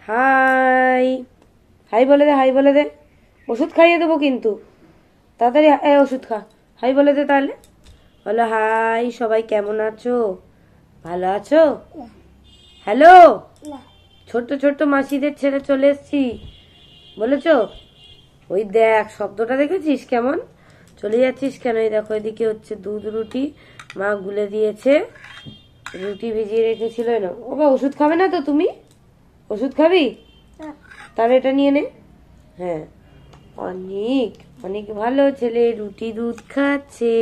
High high বলে দে, high বলে দে। ওষুধ খাইয়ে দেবো কিন্তু, তাড়াতাড়ি ওষুধ খা। হাই বলে দে তাহলে। বলো হাই, সবাই কেমন আছো? ভালো আছো? হ্যালো, ছোট্ট ছোট্ট মাসিদের ছেড়ে চলে এসছি বলেছো? ওই দেখ, শব্দটা দেখেছিস কেমন? চলে যাচ্ছিস কেন? এই দেখো, এদিকে হচ্ছে দুধ রুটি, মা গুলে দিয়েছে, রুটি ভিজিয়ে রেখেছিল না। ও বা, ওষুধ খাবে না তো তুমি? ওষুধ খাবি? তাহলে এটা নিয়ে নে। হ্যাঁ, অনেক অনেক ভালো ছেলে, রুটি দুধ খাচ্ছে।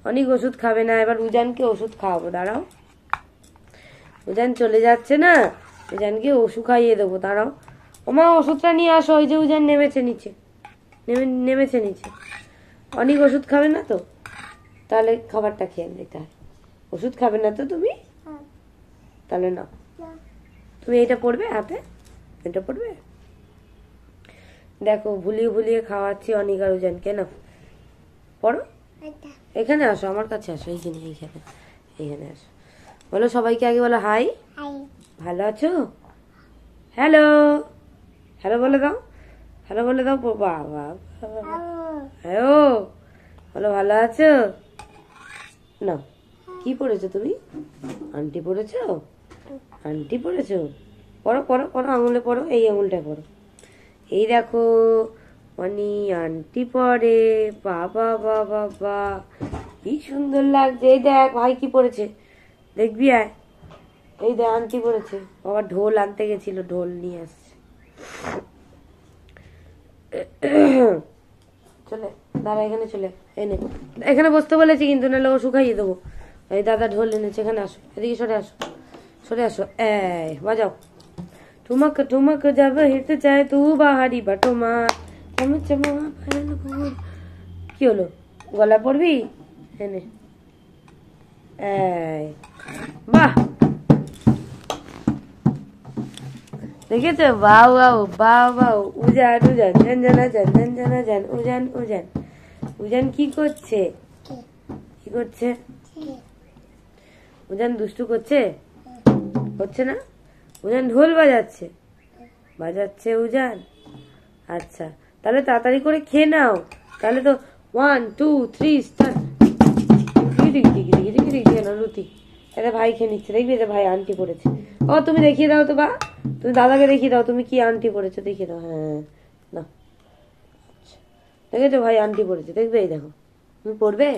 অনেক ওষুধ খাবে না। এবার উজানকে ওষুধ খাওয়াবো, দাঁড়াও। উজান চলে যাচ্ছে না, উজানকে ওষুধ খাইয়ে দেবো, দাঁড়াও। ওমা, ওষুধটা নিয়ে আসো। ওই যে উজান নেমেছে নিচে, নেমেছে নিচে। অনেক ওষুধ খাবে না তো? তাহলে খাবারটা খেয়ে নিতে হয়। ওষুধ খাবে না তো তুমি? তাহলে না, তুমি এটা পড়বে হাতে, এটা পড়বে। দেখো, ভুলিয়ে ভুলিয়ে খাওয়াচ্ছি অনিক আর উজানকে। না, পড়ো। এখানে আসো, আমার কাছে আসো, এইখানে এইখানে এইখানে আসো। বলো সবাইকে আগে, বলো হাই। ভালো আছো? হ্যালো, হ্যালো বলে দাও, হ্যালো বলে দাও। বাবা, হ্যালো বলো, ভালো আছো? না, কি পড়েছো তুমি? আন্টি পড়েছো? আন্টি পড়েছো? পড়ো পড়ো পড়ো, আঙুলে পড়ো, এই আঙুলটা পড়ো। এই দেখো, অনি আন্টি পড়ে। বাবা বাবা বা, কি সুন্দর লাগছে। এই দেখ ভাই কি পড়েছে, দেখবি আয়। এই দেখ, আন্টি পড়েছে। বাবা ঢোল আনতে গেছিল, ঢোল নিয়ে আসছে। চলে দাদা, এখানে চলে এনে, এখানে বসতে বলেছি কিন্তু, নাহলে ওষুধ খাইয়ে দেবো। এই দাদা ঢোল এনেছে, এখানে আসো, এদিকে সরে আসো, সরে আসো। এই বাজাও। ठुमक ठुमक जब हिट चाहे तू बाहारी बटोमा चम चमा কি হলো? গলা পড়বি? এনে, এই বাহ, দেখেছো? বাউ বাউ বাউ বাউ। উজান উজান ঝনঝনা ঝন ঝনঝনা ঝন। উজান উজান উজান কি করছে? কি করছে? উজান দুষ্টু করছে? হচ্ছে না? উজান ঢোল বাজাচ্ছে, বাজাচ্ছে উজান। আচ্ছা, তাহলে তাড়াতাড়ি করে খেয়ে নাও। তাহলে তো 1 2 3 স্টার্ট। রুটি এটা ভাই খেয়ে নিচ্ছে, দেখবি? এটা ভাই আন্টি পড়েছে। ও, তুমি দেখিয়ে দাও তো বা, তুমি দাদাকে দেখিয়ে দাও তুমি কি আন্টি পড়েছো, দেখিয়ে দাও। হ্যাঁ, না, দেখেছো ভাই আন্টি পড়েছে, দেখবে? এই দেখো, তুমি পড়বে?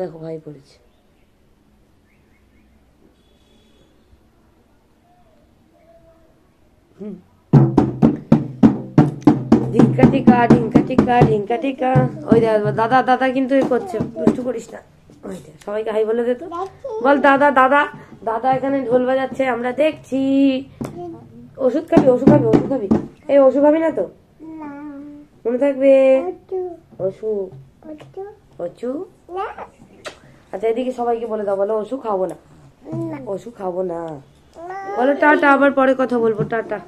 দেখো ভাই পড়েছে। ঢিঙ্কা টিকা ঢিঙ্কা টিকা ঢিঙ্কা টিকা। ওই দাদা, দাদা কিন্তু করছে, দুষ্টু করিস না। সবাইকে হাই বলে দে তো, বল দাদা দাদা। দাদা এখানে ঢোল বাজাচ্ছে, আমরা দেখছি। ওষুধ খাবি? ওষুধ খাবি? ওষুধ খাবি? এই ওষুধ খাবি না তো? মনে থাকবে। ওষুধ ওষুধ। আচ্ছা, এদিকে সবাইকে বলে দাও, বলো ওষুধ খাবো না, ওষুধ খাবো না। বলো টাটা, আবার পরে কথা বলবো, টাটা।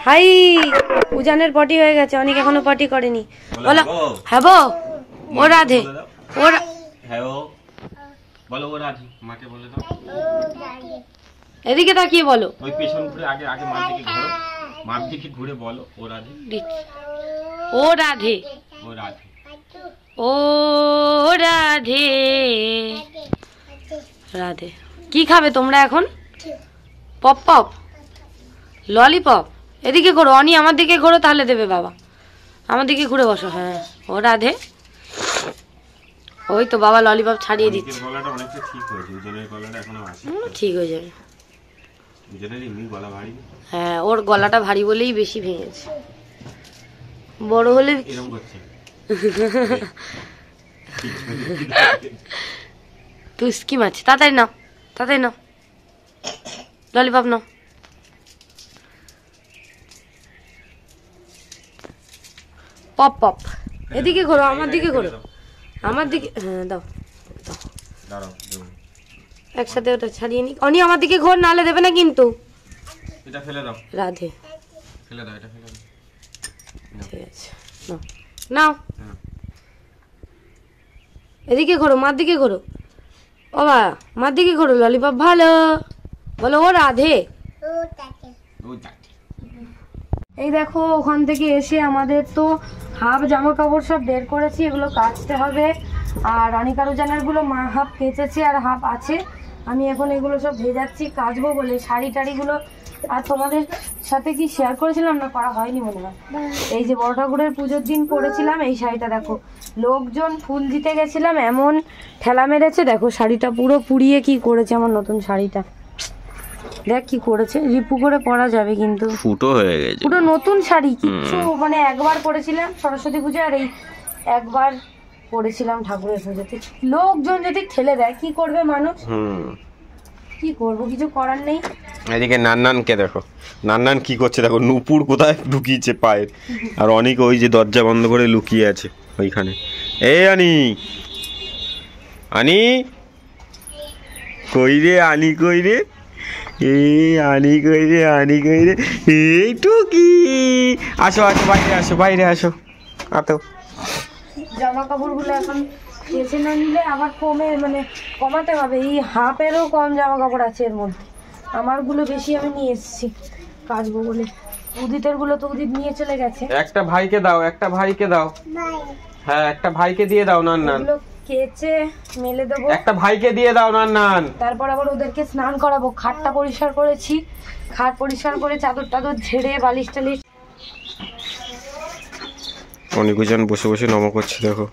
হাই, উজানের পটি হয়ে গেছে, অনেক এখনো পটি করেনি। বলো হ্যাঁ, ও রাধে, ও বলো ও রাধে, মাকে বলে দাও। এদিকে তাকিয়ে বলো। ওই পেছন ঘুরে, আগে আগে মার দিকে ঘোরো, মার দিকে ঘুরে বলো ও রাধে। ও রাধে, ও রাধে, ও রাধে রাধে। কি খাবে তোমরা এখন? Pop pop, lollipop? এদিকে ঘোরো অনি, আমার দিকে ঘোরো, তাহলে দেবে বাবা। আমার দিকে ঘুরে বসো। হ্যাঁ, ও রাধে। ওই তো বাবা ললিপপ ছাড়িয়ে দিচ্ছে। গলাটা অনেকটা ঠিক হয়েছে, উজনের গলাটা এখনো আছে। ঠিক হয়ে যাবে। উজনের এমনি গলা ভারী। হ্যাঁ, ওর গলাটা ভারী বলেই বেশি ভেঙেছে। বড় হলে এরকম করছে। তুই স্কিম আছে, তাড়াতাড়ি নাও, তাড়াতাড়ি নাও, ললিপপ নাও। Pop pop. এদিকে ঘোরো, আমার দিকে ঘোরো, আমার দিকে। হ্যাঁ, দাও দাও, একসাথে ওটা ছাড়িয়ে নি। অনি আমার দিকে ঘোর, নাহলে দেবে না কিন্তু। এটা ফেলে দাও রাধে, ফেলে দাও, এটা ফেলে দাও। ঠিক আছে, নাও নাও। এদিকে ঘোরো, মার দিকে ঘোরো। ও বা, মার দিকে ঘোরো, ললিপপ ভালো। বলো ও রাধে। এই দেখো ওখান থেকে এসে আমাদের তো হাফ জামা কাপড় সব বের করেছি, এগুলো কাচতে হবে। আর অনিকারুজানের গুলো মা হাফ কেচেছে আর হাফ আছে। আমি এখন এগুলো সব ভেজাচ্ছি কাচবো বলে, শাড়ি টাড়িগুলো। আর তোমাদের সাথে কি শেয়ার করেছিলাম না, করা হয়নি মনে হয়। এই যে বড় ঠাকুরের পুজোর দিন পরেছিলাম এই শাড়িটা, দেখো লোকজন ফুল দিতে গেছিলাম এমন ঠেলা মেরেছে, দেখো শাড়িটা পুরো পুড়িয়ে কি করেছে আমার নতুন শাড়িটা। দেখ কি করেছে, রিপু করে পরা যাবে কিন্তু ফুটো হয়ে গেছে পুরো নতুন শাড়ি, কিচ্ছু মানে একবার পরেছিলাম সরস্বতী পুজো আর এই একবার পরেছিলাম ঠাকুরের পুজোতে। লোকজন যদি ঠেলে দেয় কি করবে মানুষ, কি করব, কিছু করার নেই। এদিকে নান্নানকে দেখো, নান্নান কি করছে দেখো, নুপুর কোথায় ঢুকিয়েছে পায়ের, আর অনেক ওই যে দরজা বন্ধ করে লুকিয়ে আছে ওইখানে। এই আনি আনি কই রে, আনি কই রে, এই আনি কই রে, আনি কই রে, এই টুকি আসো আসো, বাইরে আসো, বাইরে আসো। আতো জামা কাপড়গুলো এখন কেচে না নিলে আবার কমে মানে কমাতে হবে। এই হাফেরও কম জামা কাপড় আছে এর মধ্যে, আমারগুলো বেশি আমি নিয়ে এসেছি কাচবো বলে। উদিতের গুলো তো উদিত নিয়ে চলে গেছে। একটা ভাইকে দাও, একটা ভাইকে দাও, হ্যাঁ একটা ভাইকে দিয়ে দাও নান্নান, এগুলো কেচে মেলে দেবো, একটা ভাইকে দিয়ে দাও নান্নান। তারপর আবার ওদেরকে স্নান করাবো। খাটটা পরিষ্কার করেছি, খাট পরিষ্কার করে চাদর টাদর ঝেড়ে বালিশ টালিশ। অনেকজন বসে বসে নম করছে দেখো।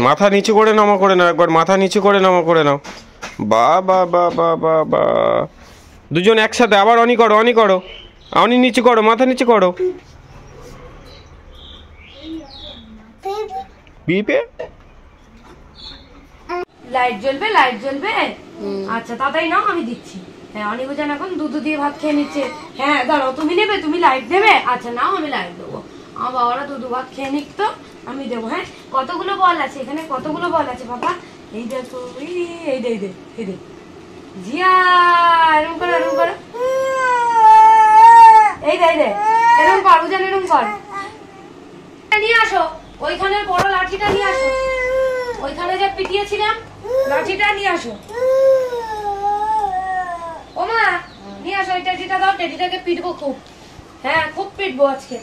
মাথা নিচু করে নম করে নাও, একবার মাথা নিচু করে নম করে নাও। বা বা বা বা বা বা, দুজন একসাথে আবার অনি করো, অনি করো, অনি নিচু করো, মাথা নিচু করো। বিপে লাইট জ্বলবে, লাইট জ্বলবে। আচ্ছা তাড়াতাড়ি নাও, আমি দিচ্ছি। হ্যাঁ অনিকুজান এখন দুধ দিয়ে ভাত খেয়ে নিচ্ছে। হ্যাঁ দাঁড়াও, তুমি নেবে, তুমি লাইট দেবে? আচ্ছা নাও, আমি লাইট দেবো। আমার বাবারা দুধ ভাত খেয়ে নিক তো আমি দেবো। হ্যাঁ কতগুলো বল আছে এখানে, কতগুলো বল আছে বাবা? এই দেখো, এই দে, এই দে, এই দে, জিয়া এরকম করো, এরকম করো, এই দে, এই দে, এরকম কর, উজান এরকম কর। নিয়ে আসো ওইখানে বড় লাঠিটা নিয়ে আসো, ওইখানে যে পিটিয়েছিলাম লাঠিটা নিয়ে আসো। ও মা নিয়ে আসো ওই টেডিটা দাও, টেডিটাকে পিটবো খুব। হ্যাঁ খুব পিটবো আজকে,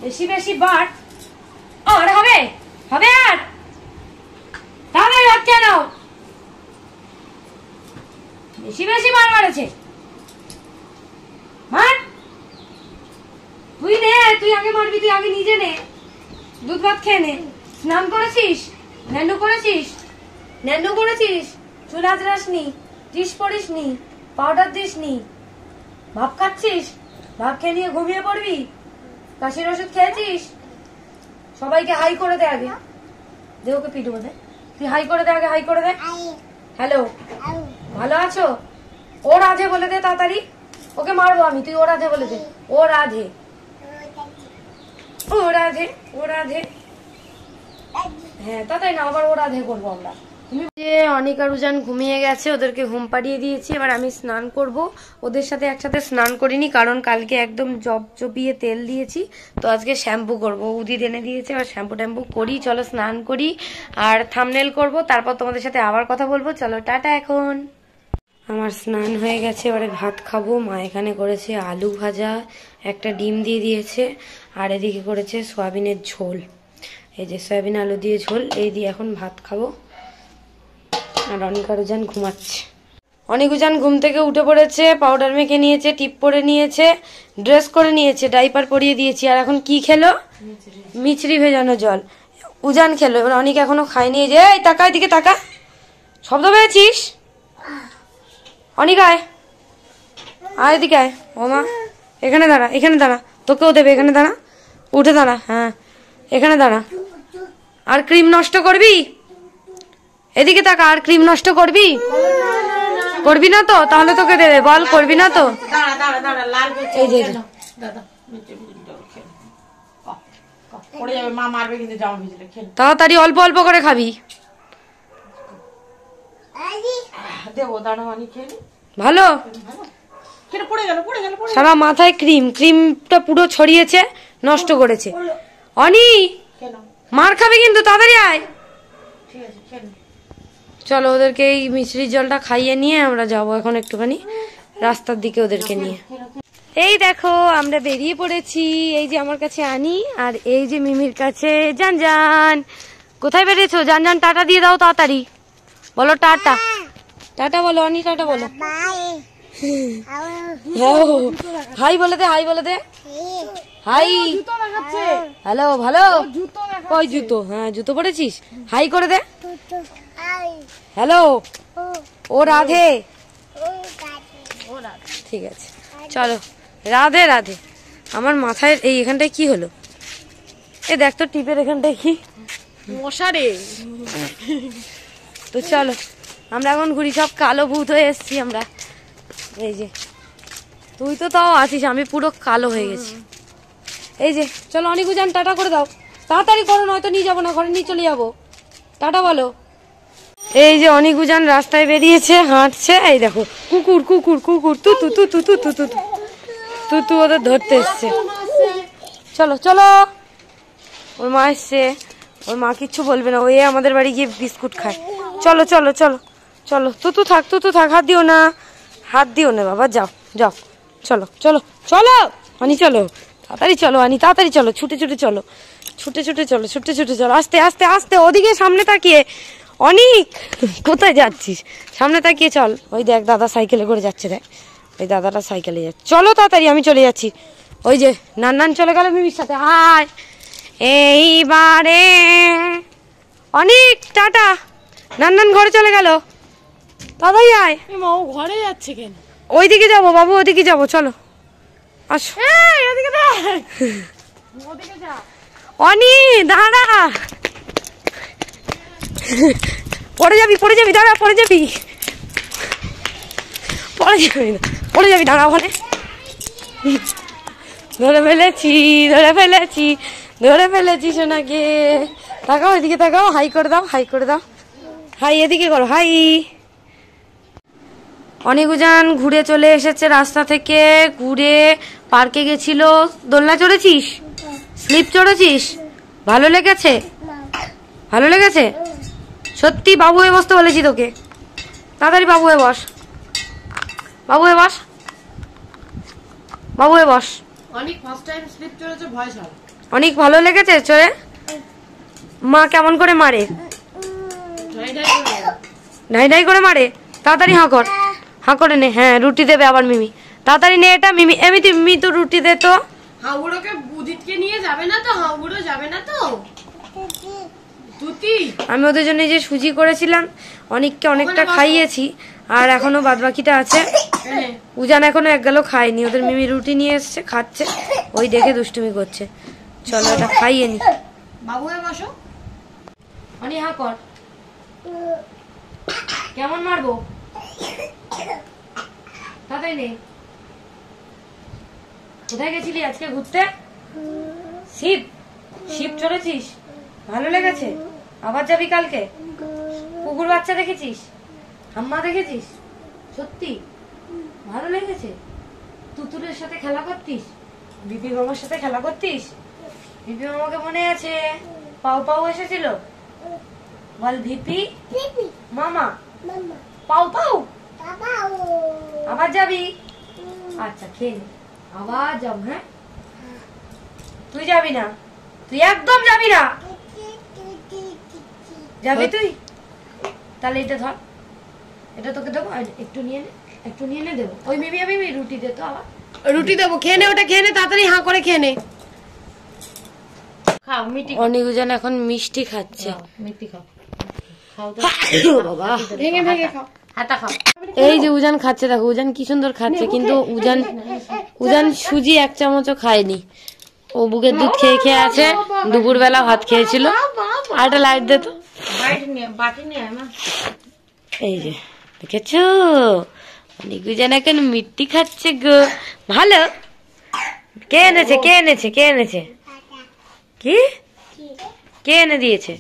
বেশি বেশি বাট। আর হবে হবে, আর তাহলে বাচ্চা নাও, বেশি বেশি বার মারেছে। মার, তুই নে, তুই আগে মারবি, তুই আগে নিজে নে, দুধ ভাত খেয়ে নে। স্নান করেছিস, ন্যানু করেছিস, ন্যানু করেছিস, চুল আঁচড়াসনি, টিস পড়িসনি, পাউডার দিসনি, ভাত খাচ্ছিস, ভাত খেয়ে নিয়ে ঘুমিয়ে পড়বি, কাশির ওষুধ খেয়েছিস। সবাইকে হাই করে দে আগে, দে ওকে পিটবো দে, তুই হাই করে দে আগে, হাই করে দে। হ্যালো, ভালো আছো? ও রাধে বলে দে তাড়াতাড়ি, ওকে মারবো আমি, তুই ও রাধে বলে দে। ও রাধে, ও রাধে, ও রাধে। হ্যাঁ তাই না, আবার ও রাধে করবো আমরা। তুমি যে অনিকা রুজান ঘুমিয়ে গেছে, ওদেরকে ঘুম পাড়িয়ে দিয়েছি। এবার আমি স্নান করব, ওদের সাথে একসাথে স্নান করিনি কারণ কালকে একদম জপিয়ে তেল দিয়েছি, তো আজকে শ্যাম্পু করব। উদিত এনে দিয়েছে, আর শ্যাম্পু ট্যাম্পু করি, চলো স্নান করি আর থাম্বনেল করব, তারপর তোমাদের সাথে আবার কথা বলবো। চলো টাটা। এখন আমার স্নান হয়ে গেছে, এবারে ভাত খাবো। মা এখানে করেছে আলু ভাজা, একটা ডিম দিয়ে দিয়েছে, আর এদিকে করেছে সয়াবিনের ঝোল। এই যে সয়াবিন আলু দিয়ে ঝোল, এই দিয়ে এখন ভাত খাবো। আর অনিকারুজান ঘুমাচ্ছে। অনিকুজান ঘুম থেকে উঠে পড়েছে, পাউডার মেখে নিয়েছে, টিপ পরে নিয়েছে, ড্রেস করে নিয়েছে, ডাইপার পরিয়ে দিয়েছি। আর এখন কি খেলো? মিচড়ি ভেজানো জল। উজান খেলো, এবার অনিক এখনো খায়নি। এই যে এই তাকা, এদিকে তাকা, শব্দ পেয়েছিস? অনিক আয়, আয় এদিকে আয়। ও মা এখানে দাঁড়া, এখানে দাঁড়া, তোকেও দেবে, এখানে দাঁড়া, উঠে দাঁড়া, হ্যাঁ এখানে দাঁড়া। আর ক্রিম নষ্ট করবি? এদিকে তাকা, আর ক্রিম নষ্ট করবি? করবি না তো? তাহলে তোকে দেবে, বল করবি না তো? এই যে তাড়াতাড়ি অল্প অল্প করে খাবি, ভালো। সারা মাথায় ক্রিম, ক্রিমটা পুরো ছড়িয়েছে, নষ্ট করেছে। অনি মার খাবে কিন্তু, তাড়াতাড়ি আয়। চলো ওদেরকে এই মিষ্টির জলটা খাইয়ে নিয়ে আমরা যাবো এখন একটুখানি রাস্তার দিকে ওদেরকে নিয়ে। এই দেখো আমরা বেরিয়ে পড়েছি। এই যে আমার কাছে আনি, আর এই যে মিমির কাছে জানজান। কোথায় বেরিয়েছো জানজান? টাটা দিয়ে দাও তাড়াতাড়ি, বলো টাটা। টাটা বলো অনি, টাটা বলো। হাই বলে দে, হাই বলে দে, হাই। হ্যালো, ভালো। কই জুতো? হ্যাঁ জুতো পরেছিস, হাই করে দে। হ্যালো, ও রাধে। ঠিক আছে চলো, রাধে রাধে। আমার মাথায় এই এখানটায় কি হলো? এ দেখ তো টিপের এখানটায় কি মশারে। তো চলো আমরা এখন ঘুরি, সব কালো ভূত হয়ে এসছি আমরা। এই যে তুই তো তাও আছিস, আমি পুরো কালো হয়ে গেছি। এই যে চলো অনেকু যান, টাটা করে দাও, তাড়াতাড়ি করো নয়তো নিয়ে যাবো না, ঘরে নিয়ে চলে যাবো। টাটা বলো। এই যে অনিকুজান রাস্তায় বেরিয়েছে, হাঁটছে। এই দেখো কুকুর কুকুর কুকুর, তু তু তু তু তু তু তু তু তু ওদের ধরতে এসছে। চলো চলো, ওর মা এসছে, ওর মা কিচ্ছু বলবে না, ওই আমাদের বাড়ি গিয়ে বিস্কুট খায়। চলো চলো চলো চলো, তু তু থাক, তু তু থাক, হাত দিও না, হাত দিও না বাবা, যাও যাও। চলো চলো চলো আনি, চলো তাড়াতাড়ি চলো আনি, তাড়াতাড়ি চলো, ছুটে ছুটে চলো, ছুটে ছুটে চলো, ছুটে ছুটে চলো, আস্তে আস্তে আস্তে, ওদিকে সামনে তাকিয়ে। অনেক কোথায় যাচ্ছিস? সামনে তাকিয়ে চল। ওই দেখ দাদা সাইকেলে করে যাচ্ছে, দেখ ওই দাদাটা সাইকেলে যাচ্ছে। চলো তাড়াতাড়ি, আমি চলে যাচ্ছি। ওই যে নান্নান চলে গেল মিমির সাথে। হাই এইবারে অনেক টাটা। নান্নান ঘরে চলে গেল, দাদাই আয়। ঘরে যাচ্ছে কেন? ওইদিকে যাবো বাবু, ওইদিকে যাবো, চলো আসো। অনি দাঁড়া, পড়ে যাবি, পড়ে যাবি, দাঁড়া, পড়ে যাবি, পড়ে যাবি না, পড়ে যাবি, দাঁড়া ওখানে। ধরে ফেলেছি, ধরে ফেলেছি, ধরে ফেলেছি সোনাকে। তাকাও এদিকে, তাকাও, হাই করে দাও, হাই করে দাও, হাই এদিকে করো, হাই। অনেকুজান ঘুরে চলে এসেছে রাস্তা থেকে, ঘুরে পার্কে গেছিল। দোলনা চড়েছিস? স্লিপ চড়েছিস? ভালো লেগেছে? ভালো লেগেছে সত্যি? বাবু হয়ে বসতে বলেছি তোকে, তাড়াতাড়ি বাবু হয়ে বস, বাবু হয়ে বস, বাবু হয়ে বস। অনেক ফার্স্ট টাইম স্লিপ চড়েছে, ভয় সব। অনেক ভালো লেগেছে চড়ে? মা কেমন করে মারে? ঢাই ঢাই করে মারে। তাড়াতাড়ি হাঁ কর, হাঁ করে নে। হ্যাঁ রুটি দেবে আবার মিমি, তাড়াতাড়ি নে এটা। মিমি এমনি মিমি তো রুটি দে তো। হাউড়োকে বুদিতকে নিয়ে যাবে না তো? হাউড়ো যাবে না তো? তুতি আমি ওদের জন্য যে সুজি করেছিলাম, অনেককে অনেকটা খাইয়েছি, আর এখনো বাদ বাকিটা আছে। উজান এখনো এক গেল খায়নি, ওদের মিমি রুটি নিয়ে এসছে, খাচ্ছে, ওই দেখে দুষ্টুমি করছে। চলো এটা খাইয়ে নি। বাবু হয়ে বসো। অনি হা কর, কেমন মারবো? তাই নেই। কোথায় গেছিলি আজকে ঘুরতে? শিব, শিব চড়েছিস? ভালো লেগেছে? আবার যাবি কালকে? কুকুর বাচ্চা দেখেছিস? আম্মা দেখেছিস? সত্যি ভালো লেগেছে? তুতুলের সাথে খেলা করতিস? বিপি মামার সাথে খেলা করতিস? বিপি মামাকে মনে আছে? পাও পাও এসেছিল, বল ভিপি মামা, পাও পাও। আবার যাবি? আচ্ছা খেয়ে নে, আবার যাব। হ্যাঁ তুই যাবি না, তুই একদম যাবি না। যাবি তুই? তাহলে এটা ধর, এটা তোকে দেবো, একটু নিয়ে নে, একটু নিয়ে নে, দেবো। ওই মিমি আমি রুটি দে তো, আবার রুটি দেবো, খেয়ে নে, ওটা খেয়ে নে, তাড়াতাড়ি হাঁ করে খেয়ে নে। খাও মিষ্টি, অনিকুজান এখন মিষ্টি খাচ্ছে। মিষ্টি খাও, বাবা ভেঙে ভেঙে খাও, হাতা খাও। এই যে উজান খাচ্ছে, দেখো উজান কি সুন্দর খাচ্ছে, কিন্তু উজান সুজি এক চামচও খায়নি। ও বুকের দুধ খেয়ে খেয়ে আছে, দুপুরবেলা ভাত খেয়েছিল। আর একটা লাইট দে তো। এই যে দেখেছ, অনিকুজান এখন মিষ্টি খাচ্ছে গো। ভালো। কে এনেছে, কে এনেছে, কে এনেছে? কি কে এনে দিয়েছে?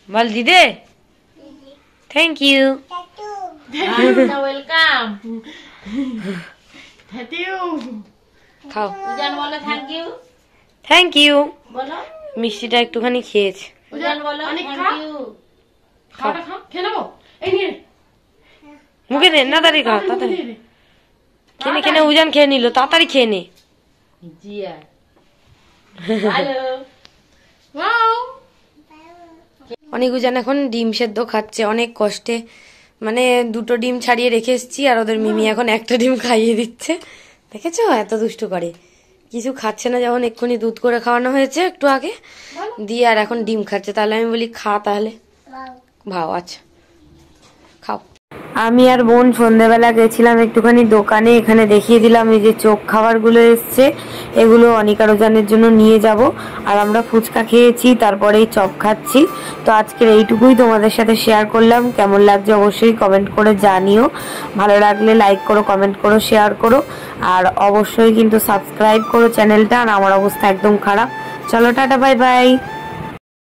বল দিদে। Thank you. ওয়েলকাম। খাও। উজান বলো থ্যাংক ইউ থ্যাংক ইউ। বলো। মিষ্টিটা একটুখানি খেয়েছে। উজান বলো অনেক থ্যাংক খা। ইউ। খাওয়াটা খা, খেয়ে নেবো। এই নিয়ে নে। মুখে নে, না দাঁড়িয়ে খা, তাড়াতাড়ি নিয়ে নে। খেয়ে নে, উজান খেয়ে নিল, তাড়াতাড়ি খেয়ে নে। জিয়া ভালো। Wow! অনেক উজান এখন ডিম সেদ্ধ খাচ্ছে অনেক কষ্টে, মানে 2টো ডিম ছাড়িয়ে রেখে এসেছি আর ওদের মিমি এখন একটা ডিম খাইয়ে দিচ্ছে। দেখেছো এত দুষ্টু করে, কিছু খাচ্ছে না, যখন এক্ষুনি দুধ করে খাওয়ানো হয়েছে একটু আগে দিয়ে, আর এখন ডিম খাচ্ছে। তাহলে আমি বলি খা তাহলে, ভাও, আচ্ছা খাও। আমি আর বোন সন্ধ্যেবেলা গেছিলাম একটুখানি দোকানে, এখানে দেখিয়ে দিলাম এই যে চোখ খাবারগুলো এসছে, এগুলো অনিকার ওজানের জন্য নিয়ে যাব। আর আমরা ফুচকা খেয়েছি, তারপরেই চপ খাচ্ছি। তো আজকের এইটুকুই তোমাদের সাথে শেয়ার করলাম। কেমন লাগছে অবশ্যই কমেন্ট করে জানিও, ভালো লাগলে লাইক করো, কমেন্ট করো, শেয়ার করো, আর অবশ্যই কিন্তু সাবস্ক্রাইব করো চ্যানেলটা। আর আমার অবস্থা একদম খারাপ। চলো টাটা, বাই বাই।